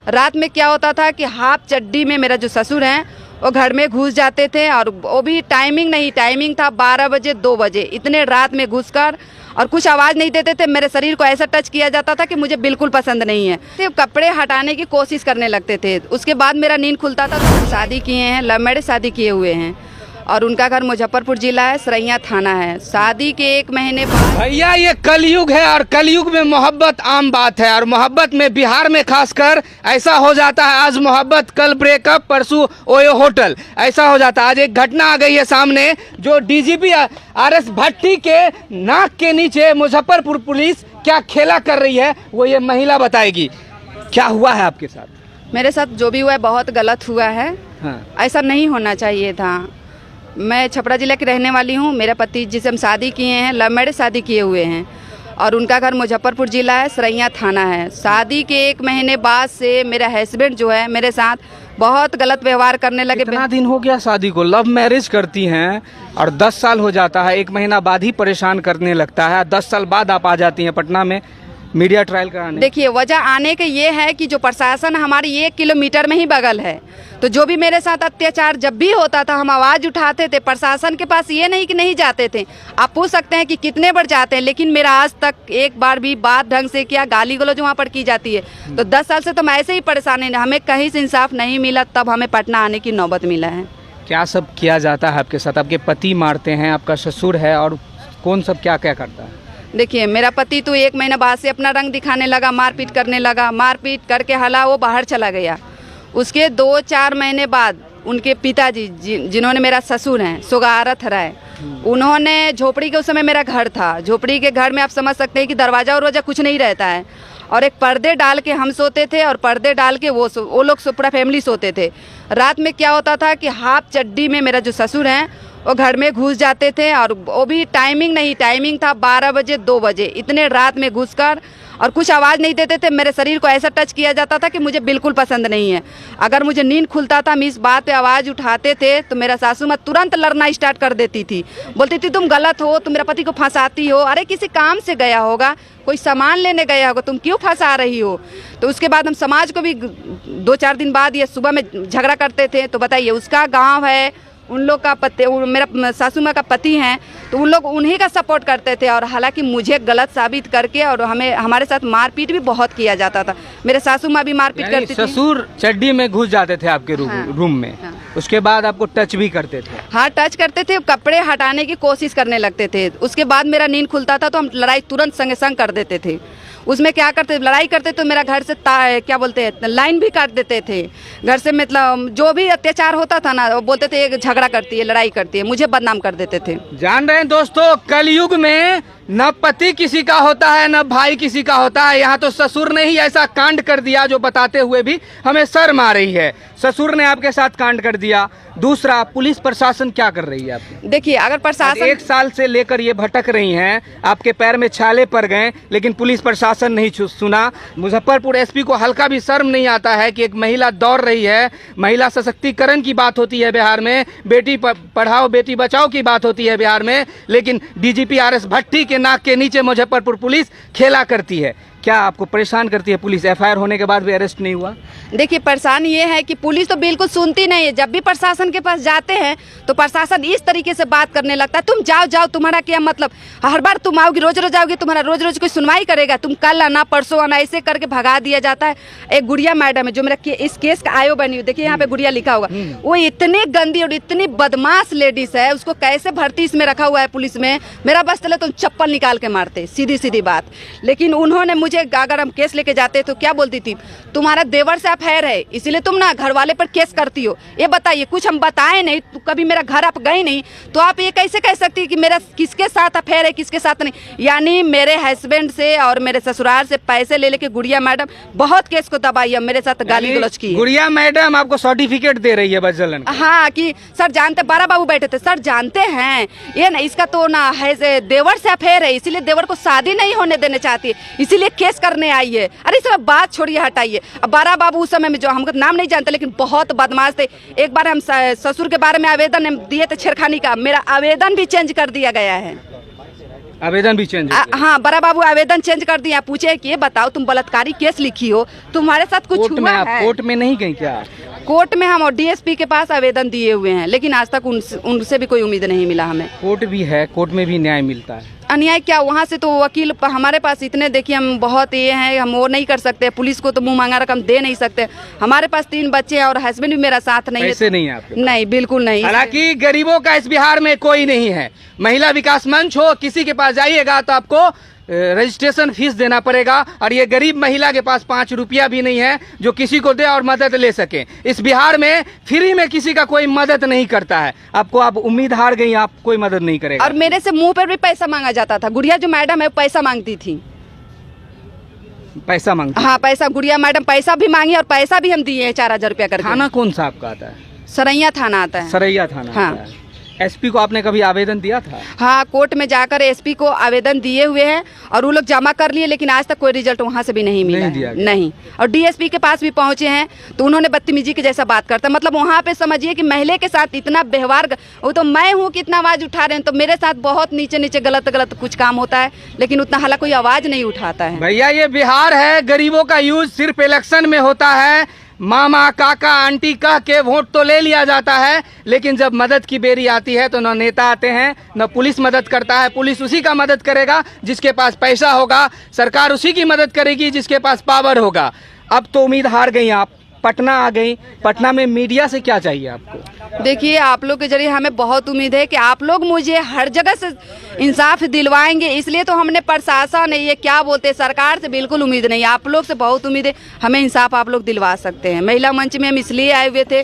रात में क्या होता था कि हाफ चड्डी में मेरा जो ससुर हैं वो घर में घुस जाते थे, और वो भी टाइमिंग था 12 बजे 2 बजे, इतने रात में घुसकर और कुछ आवाज़ नहीं देते थे। मेरे शरीर को ऐसा टच किया जाता था कि मुझे बिल्कुल पसंद नहीं है। सिर्फ कपड़े हटाने की कोशिश करने लगते थे। उसके बाद मेरा नींद खुलता था। तो शादी किए हैं, लव मैरिज शादी किए हुए हैं, और उनका घर मुजफ्फरपुर जिला है, सरैया थाना है। शादी के 1 महीने बाद भैया ये कलयुग है, और कलयुग में मोहब्बत आम बात है, और मोहब्बत में बिहार में खासकर ऐसा हो जाता है। आज मोहब्बत, कल ब्रेकअप, परसों ओयो होटल, ऐसा हो जाता है। आज एक घटना आ गई है सामने, जो डीजीपी आरएस भट्टी के नाक के नीचे मुजफ्फरपुर पुलिस क्या खेला कर रही है वो ये महिला बताएगी। क्या हुआ है आपके साथ? मेरे साथ जो भी हुआ है बहुत गलत हुआ है। हाँ। ऐसा नहीं होना चाहिए था। मैं छपरा जिला की रहने वाली हूँ। मेरा पति जिसे हम शादी किए हैं, लव मैरिज शादी किए हुए हैं, और उनका घर मुजफ्फरपुर जिला है, सरैया थाना है। शादी के 1 महीने बाद से मेरा हस्बैंड जो है मेरे साथ बहुत गलत व्यवहार करने लगे। कितना दिन हो गया शादी को? लव मैरिज करती हैं और 10 साल हो जाता है, 1 महीना बाद ही परेशान करने लगता है। 10 साल बाद आप आ जाती हैं पटना में मीडिया ट्रायल कराने। देखिए, वजह आने के ये है कि जो प्रशासन हमारी 1 किलोमीटर में ही बगल है, तो जो भी मेरे साथ अत्याचार जब भी होता था हम आवाज़ उठाते थे। प्रशासन के पास ये नहीं कि नहीं जाते थे, आप पूछ सकते हैं कि कितने बार जाते हैं, लेकिन मेरा आज तक एक बार भी बात ढंग से किया, गाली गलौज वहाँ पर की जाती है। तो 10 साल से तो हम ऐसे ही परेशान हैं। हमें कहीं से इंसाफ नहीं मिला, तब हमें पटना आने की नौबत मिला है। क्या सब किया जाता है आपके साथ? आपके पति मारते हैं, आपका ससुर है, और कौन सब क्या क्या करता है? देखिए, मेरा पति तो 1 महीना बाद से अपना रंग दिखाने लगा, मारपीट करने लगा। मारपीट करके हाला वो बाहर चला गया। उसके 2-4 महीने बाद उनके पिताजी जिन्होंने मेरा ससुर हैं सुगारत राय, उन्होंने झोपड़ी के, उस समय मेरा घर था, झोपड़ी के घर में आप समझ सकते हैं कि दरवाज़ा और कुछ नहीं रहता है, और एक पर्दे डाल के हम सोते थे, और पर्दे डाल के वो लोग पूरा फैमिली सोते थे। रात में क्या होता था कि हाफ चड्डी में मेरा जो ससुर हैं वो घर में घुस जाते थे, और वो भी टाइमिंग था 12 बजे 2 बजे, इतने रात में घुसकर और कुछ आवाज़ नहीं देते थे। मेरे शरीर को ऐसा टच किया जाता था कि मुझे बिल्कुल पसंद नहीं है। अगर मुझे नींद खुलता था, हम इस बात पे आवाज़ उठाते थे, तो मेरा सासू माँ तुरंत लड़ना स्टार्ट कर देती थी। बोलती थी तुम गलत हो, तुम मेरा पति को फंसाती हो। अरे किसी काम से गया होगा, कोई सामान लेने गया होगा, तुम क्यों फंसा रही हो? तो उसके बाद हम समाज को भी 2-4 दिन बाद ये सुबह में झगड़ा करते थे। तो बताइए, उसका गाँव है, उन लोग का पति, मेरा सासू माँ का पति हैं, तो उन लोग उन्हीं का सपोर्ट करते थे, और हालांकि मुझे गलत साबित करके, और हमारे साथ मारपीट भी बहुत किया जाता था। मेरे सासू माँ भी मारपीट करती थी। ससुर चड्डी में घुस जाते थे आपके रूम में? हाँ। उसके बाद आपको टच भी करते थे? हाँ, टच करते थे, कपड़े हटाने की कोशिश करने लगते थे। उसके बाद मेरा नींद खुलता था, तो हम लड़ाई तुरंत संगे संग कर देते थे। उसमें क्या करते, लड़ाई करते तो मेरा घर से क्या बोलते हैं, लाइन भी काट देते थे घर से। मतलब जो भी अत्याचार होता था ना, वो बोलते थे ये झगड़ा करती है, लड़ाई करती है, मुझे बदनाम कर देते थे। जान रहे हैं दोस्तों, कलयुग में न पति किसी का होता है, न भाई किसी का होता है। यहाँ तो ससुर ने ही ऐसा कांड कर दिया जो बताते हुए भी हमें शर्म आ रही है। ससुर ने आपके साथ कांड कर दिया। दूसरा, पुलिस प्रशासन क्या कर रही है आपकी? देखिए, अगर प्रशासन 1 साल से लेकर ये भटक रही हैं, आपके पैर में छाले पड़ गए, लेकिन पुलिस प्रशासन नहीं सुना। मुजफ्फरपुर एसपी को हल्का भी शर्म नहीं आता है कि एक महिला दौड़ रही है। महिला सशक्तिकरण की बात होती है बिहार में, बेटी पढ़ाओ बेटी बचाओ की बात होती है बिहार में, लेकिन डीजीपी आरएस भट्टी के नाक के नीचे मुजफ्फरपुर पुलिस खेला करती है। क्या आपको परेशान करती है पुलिस? एफआईआर होने के बाद भी अरेस्ट नहीं हुआ? देखिए, परेशान ये है कि पुलिस तो बिल्कुल सुनती नहीं है। जब भी प्रशासन के पास जाते हैं तो प्रशासन इस तरीके से बात करने लगता है, तुम जाओ, तुम्हारा क्या मतलब, हर बार तुम आओगी, रोज आओगी, तुम्हारा रोज कोई सुनवाई करेगा, तुम कल आना, परसों आना, ऐसे करके भगा दिया जाता है। एक गुड़िया मैडम है जो मेरा इस केस का आयो बनी हुई, देखिए यहाँ पे गुड़िया लिखा होगा, वो इतनी गंदी और इतनी बदमाश लेडीज है, उसको कैसे भर्ती इसमें रखा हुआ है पुलिस में। मेरा बस चले तुम चप्पल निकाल के मारते, सीधी बात। लेकिन उन्होंने मुझे, अगर हम केस लेके जाते तो क्या बोलती थी, तुम्हारा देवर से अफेयर है, इसीलिए तुम ना घर वाले पर केस करती हो। ये बताइए, कुछ हम बताए नहीं, तो कभी मेरा घर आप गए नहीं, तो आप ये कैसे कह सकती है कि मेरा किसके साथ अफेयर है, किसके साथ नहीं? यानी मेरे हस्बैंड से और मेरे ससुराल से पैसे ले लेके गुड़िया मैडम बहुत केस को दबाई है, मेरे साथ गाली गलौज की। गुड़िया मैडम आपको सर्टिफिकेट दे रही है बजलन? हाँ, कि सर जानते, 12 बाबू बैठे थे, सर जानते हैं ये ना, इसका तो ना है देवर से अफेयर है, इसीलिए देवर को शादी नहीं होने देने चाहती है, इसीलिए केस करने आई है। अरे सब बात छोड़िए, हटाइए। अब 12 बाबू उस समय में, जो हमको नाम नहीं जानते, लेकिन बहुत बदमाश थे। एक बार हम ससुर के बारे में आवेदन दिए थे छेड़खानी का, मेरा आवेदन भी चेंज कर दिया गया है। आवेदन भी चेंज हो गया। हाँ, बड़ा बाबू आवेदन चेंज कर दिया। पूछे कि ये बताओ तुम बलात्कारी केस लिखी हो, तुम्हारे साथ कुछ कोर्ट में हुआ आप है? कोर्ट में नहीं गई क्या? कोर्ट में हम और डीएसपी के पास आवेदन दिए हुए हैं, लेकिन आज तक उनसे भी कोई उम्मीद नहीं मिला हमें। कोर्ट भी है, कोर्ट में भी न्याय मिलता है। अन्याय क्या, वहाँ से तो वकील हमारे पास इतने, देखिए हम बहुत ये हैं, हम वो नहीं कर सकते, पुलिस को तो मुंह मांगा रकम दे नहीं सकते। हमारे पास 3 बच्चे हैं और हस्बैंड भी मेरा साथ नहीं है। पैसे नहीं है आपके? नहीं, बिल्कुल नहीं। हालांकि गरीबों का इस बिहार में कोई नहीं है। महिला विकास मंच हो, किसी के पास जाइएगा तो आपको रजिस्ट्रेशन फीस देना पड़ेगा, और ये गरीब महिला के पास 5 रुपया भी नहीं है जो किसी को दे और मदद ले सके। इस बिहार में फ्री में किसी का कोई मदद नहीं करता है। आपको आप उम्मीद हार गई, आप कोई मदद नहीं करेगा। और मेरे से मुंह पर भी पैसा मांगा जाता था। गुड़िया जो मैडम है पैसा मांगती थी, पैसा मांगते? हाँ, पैसा, गुड़िया मैडम पैसा भी मांगी और पैसा भी हम दिए हैं 4000 रुपया करके। थाना कौन सा आपका आता है? सरैया थाना आता है। सरैया थाना हाँ। आता है। एसपी को आपने कभी आवेदन दिया था? हाँ, कोर्ट में जाकर एसपी को आवेदन दिए हुए हैं और वो लोग जमा कर लिए, लेकिन आज तक कोई रिजल्ट वहाँ से भी नहीं मिला नहीं दिया है। गया। नहीं। और डीएसपी के पास भी पहुँचे हैं तो उन्होंने बदतमीजी के जैसा बात करता, मतलब वहाँ पे समझिए कि महिला के साथ इतना व्यवहार, वो तो मैं हूँ कि इतना आवाज़ उठा रहे हैं, तो मेरे साथ बहुत नीचे नीचे गलत गलत कुछ काम होता है, लेकिन उतना हालांकि कोई आवाज़ नहीं उठाता है। भैया ये बिहार है, गरीबों का यूज सिर्फ इलेक्शन में होता है। मामा काका आंटी कह के वोट तो ले लिया जाता है, लेकिन जब मदद की बेरी आती है तो न नेता आते हैं, न पुलिस मदद करता है। पुलिस उसी का मदद करेगा जिसके पास पैसा होगा, सरकार उसी की मदद करेगी जिसके पास पावर होगा। अब तो उम्मीद हार गई आप, पटना आ गई। पटना में मीडिया से क्या चाहिए आपको? देखिए, आप लोग के जरिए हमें बहुत उम्मीद है कि आप लोग मुझे हर जगह से इंसाफ दिलवाएंगे, इसलिए तो हमने प्रशासन है, ये क्या बोलते हैं, सरकार से बिल्कुल उम्मीद नहीं, आप लोग से बहुत उम्मीद है। हमें इंसाफ आप लोग दिलवा सकते हैं। महिला मंच में हम इसलिए आए हुए थे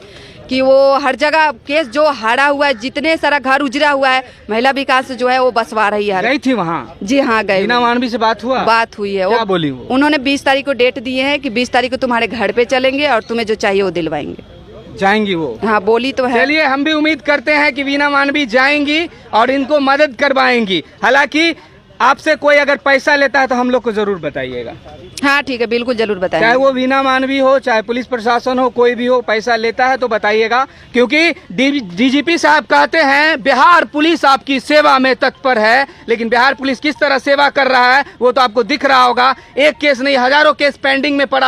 कि वो हर जगह केस जो हारा हुआ है, जितने सारा घर उजरा हुआ है, महिला विकास जो है वो बसवा रही है। गई थी वहाँ? जी हाँ, गए। वीना मानवी से बात हुआ? बात हुई है। क्या बोली वो? उन्होंने 20 तारीख को डेट दी है कि 20 तारीख को तुम्हारे घर पे चलेंगे और तुम्हें जो चाहिए वो दिलवाएंगे। जाएंगी वो? हाँ, बोली तो है। चलिए, हम भी उम्मीद करते हैं कि वीना मानवी जाएंगी और इनको मदद करवाएंगी। हालांकि आपसे कोई अगर पैसा लेता है तो हम लोग को जरूर बताइएगा। हाँ ठीक है, बिल्कुल जरूर बताएंगे। चाहे वो वीना मानवी हो, चाहे पुलिस प्रशासन हो, कोई भी हो, पैसा लेता है तो बताइएगा, क्योंकि डीजीपी साहब कहते हैं बिहार पुलिस आपकी सेवा में तत्पर है। लेकिन बिहार पुलिस किस तरह सेवा कर रहा है वो तो आपको दिख रहा होगा। एक केस नहीं, हजारों केस पेंडिंग में पड़ा